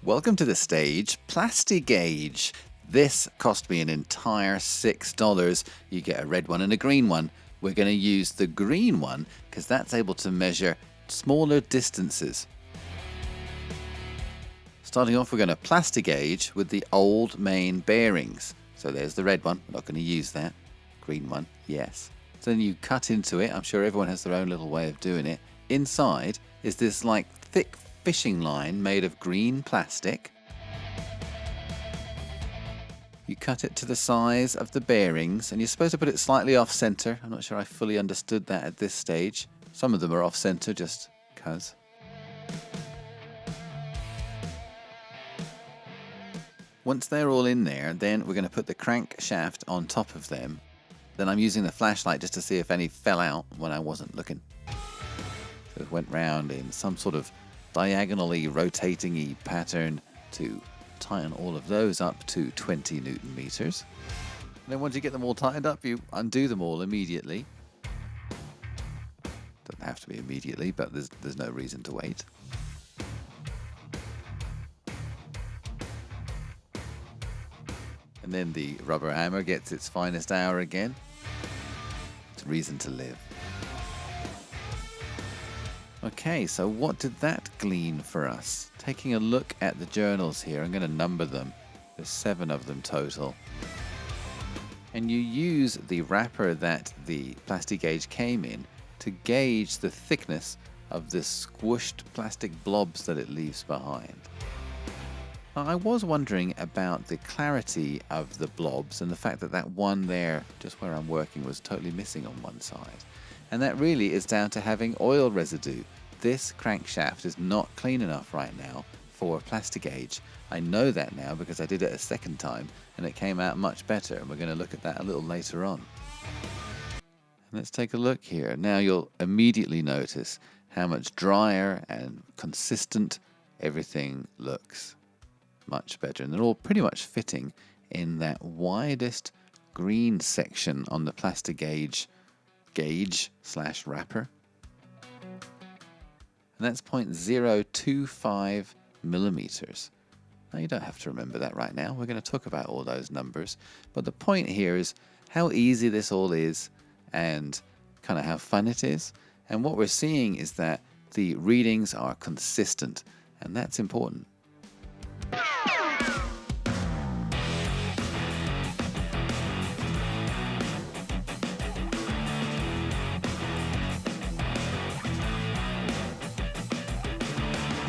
Welcome to the stage, Plastiguage. This cost me an entire $6. You get a red one and a green one. We're going to use the green one because that's able to measure smaller distances. Starting off, we're going to Plastiguage with the old main bearings. So there's the red one, we're not going to use that. Green one, yes. So then you cut into it. I'm sure everyone has their own little way of doing it. Inside is this like thick fishing line made of green plastic. You cut it to the size of the bearings and you're supposed to put it slightly off center. I'm not sure I fully understood that at this stage. Some of them are off center just because. Once they're all in there, then we're going to put the crankshaft on top of them. Then I'm using the flashlight just to see if any fell out when I wasn't looking. So it went round in some sort of diagonally rotating-y pattern to tighten all of those up to 20 Newton meters. And then once you get them all tightened up, you undo them all immediately. Doesn't have to be immediately, but there's no reason to wait. And then the rubber hammer gets its finest hour again. It's reason to live. Okay, so what did that glean for us? Taking a look at the journals here, I'm going to number them. There's 7 of them total. And you use the wrapper that the Plastiguage came in to gauge the thickness of the squished plastic blobs that it leaves behind. Now, I was wondering about the clarity of the blobs and the fact that that one there, just where I'm working, was totally missing on one side. And that really is down to having oil residue. This crankshaft is not clean enough right now for Plastiguage. I know that now because I did it a second time and it came out much better, and we're going to look at that a little later on. Let's take a look here. Now you'll immediately notice how much drier and consistent everything looks. Much better, and they're all pretty much fitting in that widest green section on the Plastiguage gauge/wrapper, and that's 0.025 millimeters. Now you don't have to remember that right now. We're going to talk about all those numbers, but the point here is how easy this all is and kind of how fun it is. And what we're seeing is that the readings are consistent, and that's important.